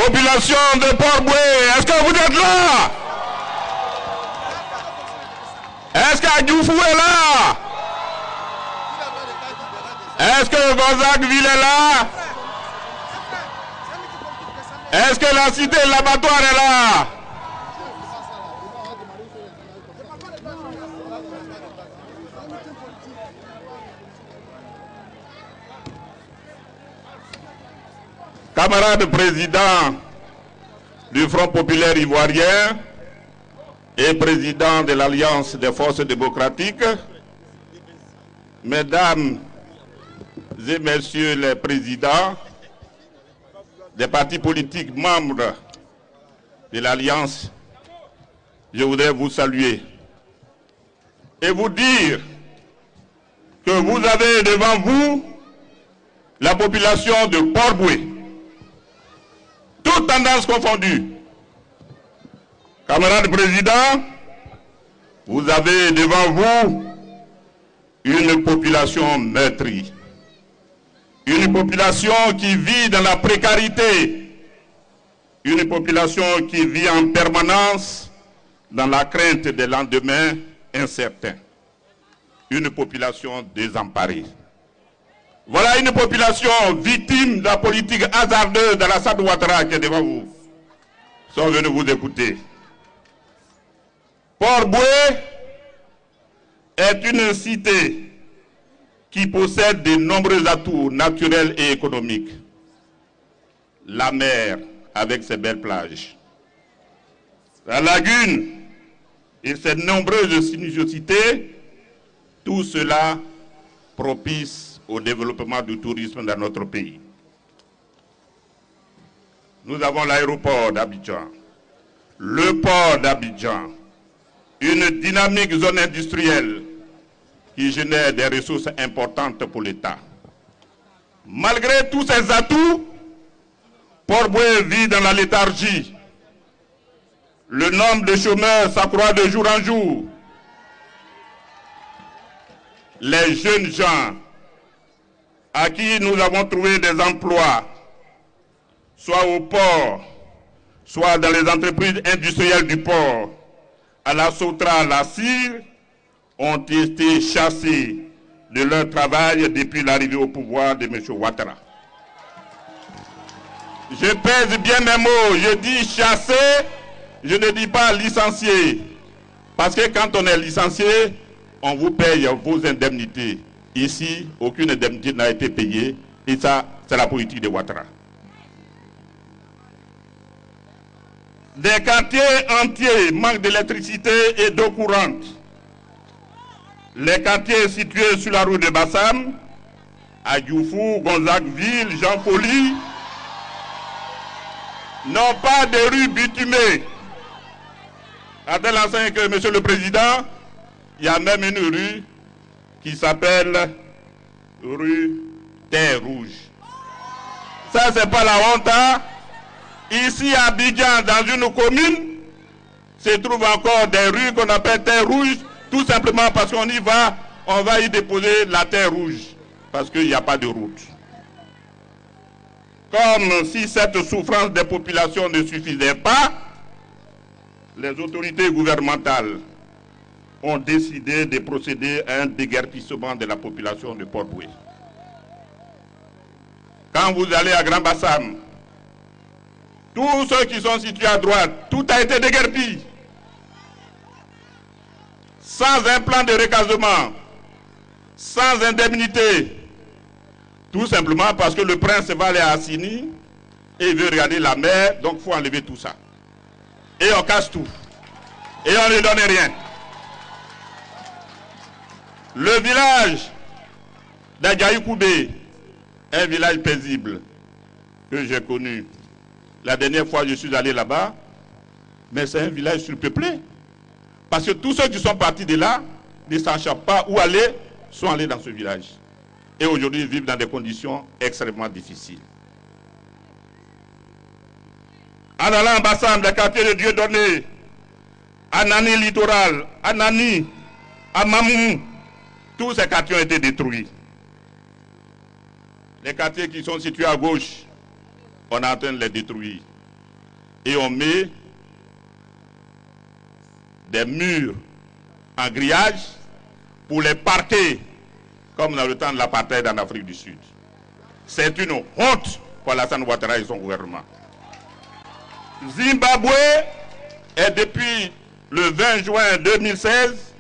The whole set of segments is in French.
Population de Port-Boué, est-ce que vous êtes là? Est-ce qu'Adjoufou est là? Est-ce que Gonzagueville est là? Est-ce que la cité de l'abattoir est là? Camarades présidents du Front populaire ivoirien et président de l'Alliance des forces démocratiques, mesdames et messieurs les présidents des partis politiques membres de l'Alliance, je voudrais vous saluer et vous dire que vous avez devant vous la population de Port-Boué, toutes tendances confondues. Camarades présidents, vous avez devant vous une population meurtrie. Une population qui vit dans la précarité. Une population qui vit en permanence dans la crainte des lendemains incertains. Une population désemparée. Voilà une population victime de la politique hasardeuse d'Alassane Ouattara qui est devant vous. Ils sont venus vous écouter. Port-Boué est une cité qui possède de nombreux atouts naturels et économiques. La mer avec ses belles plages, la lagune et ses nombreuses sinuosités, tout cela propice au développement du tourisme dans notre pays. Nous avons l'aéroport d'Abidjan, le port d'Abidjan, une dynamique zone industrielle qui génère des ressources importantes pour l'État. Malgré tous ces atouts, Port-Boué vit dans la léthargie. Le nombre de chômeurs s'accroît de jour en jour. Les jeunes gens à qui nous avons trouvé des emplois, soit au port, soit dans les entreprises industrielles du port, à la Sotra, à la Cire, ont été chassés de leur travail depuis l'arrivée au pouvoir de M. Ouattara. Je pèse bien mes mots, je dis chassés, je ne dis pas licenciés. Parce que quand on est licencié, on vous paye vos indemnités. Ici, aucune indemnité n'a été payée, et ça, c'est la politique de Ouattara. Des quartiers entiers manquent d'électricité et d'eau courante. Les quartiers situés sur la route de Bassam, Adjoufou, Gonzagueville, Jean-Poli, n'ont pas de rues bitumées. À tel enseigne que, Monsieur le Président, il y a même une rue qui s'appelle rue Terre Rouge. Ça, c'est pas la honte, hein? Ici à Abidjan, dans une commune, se trouvent encore des rues qu'on appelle Terre Rouge, tout simplement parce qu'on y va, on va y déposer la terre rouge, parce qu'il n'y a pas de route. Comme si cette souffrance des populations ne suffisait pas, les autorités gouvernementales ont décidé de procéder à un déguerpissement de la population de Port-Boué. Quand vous allez à Grand Bassam, tous ceux qui sont situés à droite, tout a été déguerpi. Sans un plan de recasement, sans indemnité, tout simplement parce que le prince va aller à Assini et il veut regarder la mer, donc il faut enlever tout ça. Et on casse tout. Et on ne lui donne rien. Le village d'Adjaïkoubé, un village paisible que j'ai connu. La dernière fois je suis allé là-bas, mais c'est un village surpeuplé. Parce que tous ceux qui sont partis de là, ne sachant pas où aller, sont allés dans ce village. Et aujourd'hui, ils vivent dans des conditions extrêmement difficiles. En allant en Bassam, les quartiers de Dieudonné, à Nani Littoral, à Nani, à Mamou, tous ces quartiers ont été détruits. Les quartiers qui sont situés à gauche, on est en train de les détruire. et on met des murs en grillage pour les parquer, comme dans le temps de l'apartheid en Afrique du Sud. C'est une honte pour Alassane Ouattara et son gouvernement. Zimbabwe est depuis le 20 juin 2016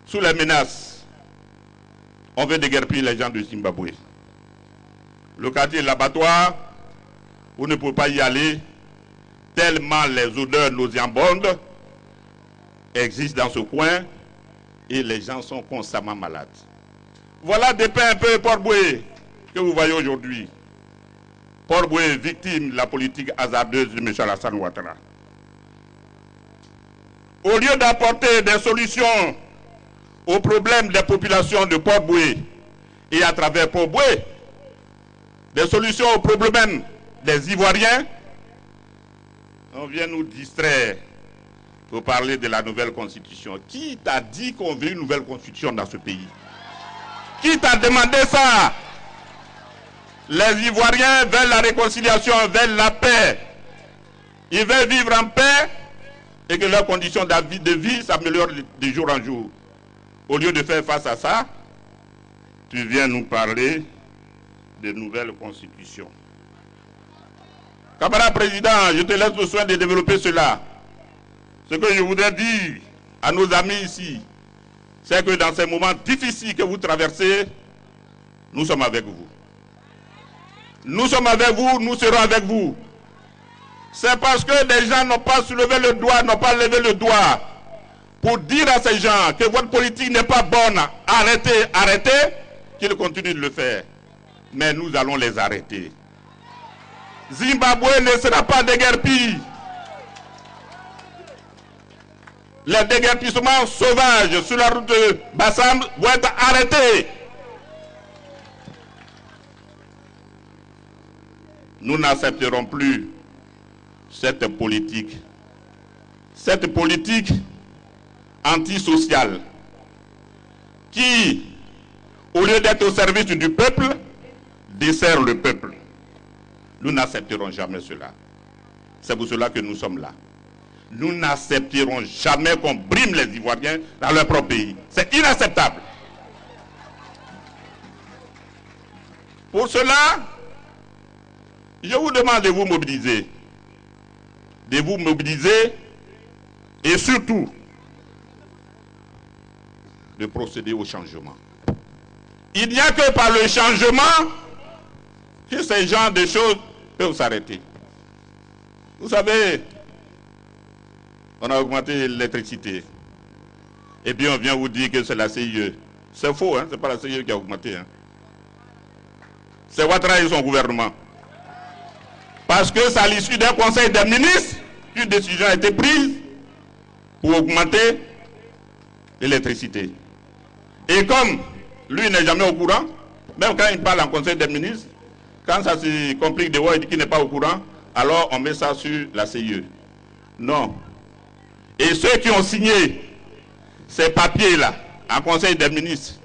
sous les menaces. On veut déguerpir les gens de Zimbabwe. Le quartier de l'abattoir, vous ne pouvez pas y aller tellement les odeurs nauséabondes existent dans ce coin et les gens sont constamment malades. Voilà des pains un peu Port-Boué que vous voyez aujourd'hui. Port-Boué victime de la politique hasardeuse de M. Alassane Ouattara. Au lieu d'apporter des solutions aux problèmes des populations de Port-Boué et à travers Port-Boué, des solutions aux problèmes des Ivoiriens, on vient nous distraire pour parler de la nouvelle constitution. Qui t'a dit qu'on veut une nouvelle constitution dans ce pays? Qui t'a demandé ça? Les Ivoiriens veulent la réconciliation, veulent la paix. Ils veulent vivre en paix et que leurs conditions de vie s'améliorent de jour en jour. Au lieu de faire face à ça, tu viens nous parler de nouvelles constitutions. Camarade président, je te laisse le soin de développer cela. Ce que je voudrais dire à nos amis ici, c'est que dans ces moments difficiles que vous traversez, nous sommes avec vous. Nous sommes avec vous, nous serons avec vous. C'est parce que des gens n'ont pas soulevé le doigt, n'ont pas levé le doigt pour dire à ces gens que votre politique n'est pas bonne, arrêtez, arrêtez, qu'ils continuent de le faire. Mais nous allons les arrêter. Zimbabwe ne sera pas déguerpi. Les déguerpissements sauvages sur la route de Bassam vont être arrêtés. Nous n'accepterons plus cette politique antisociale qui, au lieu d'être au service du peuple, dessert le peuple. Nous n'accepterons jamais cela. C'est pour cela que nous sommes là. Nous n'accepterons jamais qu'on brime les Ivoiriens dans leur propre pays. C'est inacceptable. Pour cela, je vous demande de vous mobiliser. De vous mobiliser et surtout de procéder au changement. Il n'y a que par le changement que ces genres de choses peuvent s'arrêter. Vous savez, on a augmenté l'électricité. Et puis on vient vous dire que c'est la CIE. C'est faux, hein? Ce n'est pas la CIE qui a augmenté. Hein? C'est Ouattara et son gouvernement. Parce que c'est à l'issue d'un conseil des ministres qu'une décision a été prise pour augmenter l'électricité. Et comme lui n'est jamais au courant, même quand il parle en conseil des ministres, quand ça se complique de voir, il dit qu'il n'est pas au courant, alors on met ça sur la CIE. Non. Et ceux qui ont signé ces papiers-là, en conseil des ministres,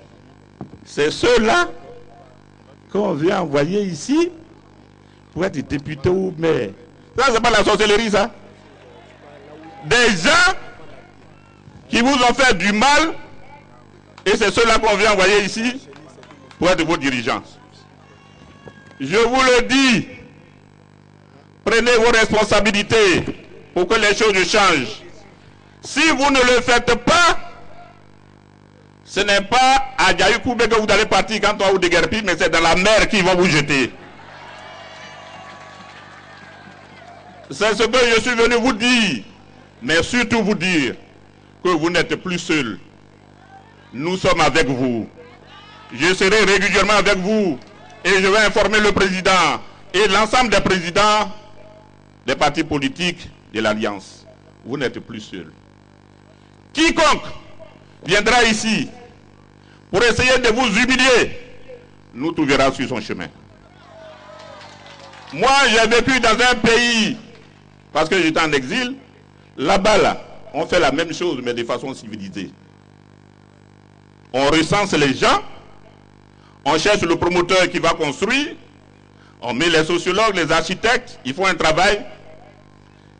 c'est ceux-là qu'on vient envoyer ici pour être député ou maire. Ça, c'est pas la sorcellerie, ça. Des gens qui vous ont fait du mal, et c'est ceux-là qu'on vient envoyer ici pour être vos dirigeants. Je vous le dis, prenez vos responsabilités pour que les choses changent. Si vous ne le faites pas, ce n'est pas à Diayokoubé que vous allez partir quand on va vous déguerpir, mais c'est dans la mer qu'ils vont vous jeter. C'est ce que je suis venu vous dire, mais surtout vous dire que vous n'êtes plus seul. Nous sommes avec vous. Je serai régulièrement avec vous et je vais informer le président et l'ensemble des présidents des partis politiques de l'Alliance. Vous n'êtes plus seul. Quiconque viendra ici pour essayer de vous humilier, nous trouvera sur son chemin. Moi, j'ai vécu dans un pays, parce que j'étais en exil, là-bas, là, on fait la même chose, mais de façon civilisée. On recense les gens, on cherche le promoteur qui va construire, on met les sociologues, les architectes, ils font un travail,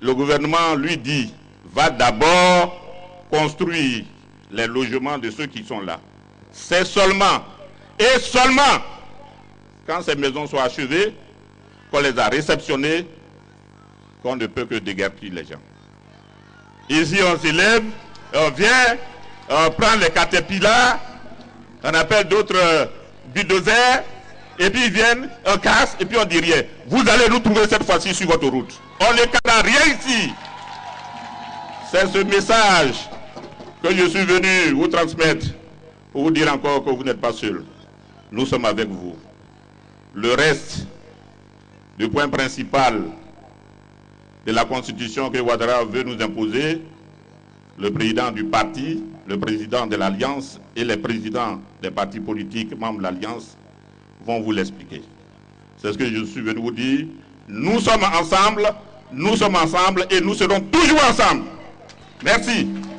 le gouvernement lui dit, va d'abord construire les logements de ceux qui sont là. C'est seulement, et seulement, quand ces maisons sont achevées, qu'on les a réceptionnées, qu'on ne peut que déguerpir les gens. Ici, on s'élève, on vient, on prend les caterpillars, on appelle d'autres bulldozers, et puis ils viennent, on casse, et puis on dit rien. Vous allez nous trouver cette fois-ci sur votre route. On ne canne rien ici. C'est ce message que je suis venu vous transmettre pour vous dire encore que vous n'êtes pas seul. Nous sommes avec vous. Le reste du point principal de la Constitution que Ouattara veut nous imposer, le président du parti, le président de l'Alliance et les présidents des partis politiques membres de l'Alliance vont vous l'expliquer. C'est ce que je suis venu vous dire. Nous sommes ensemble et nous serons toujours ensemble. Merci.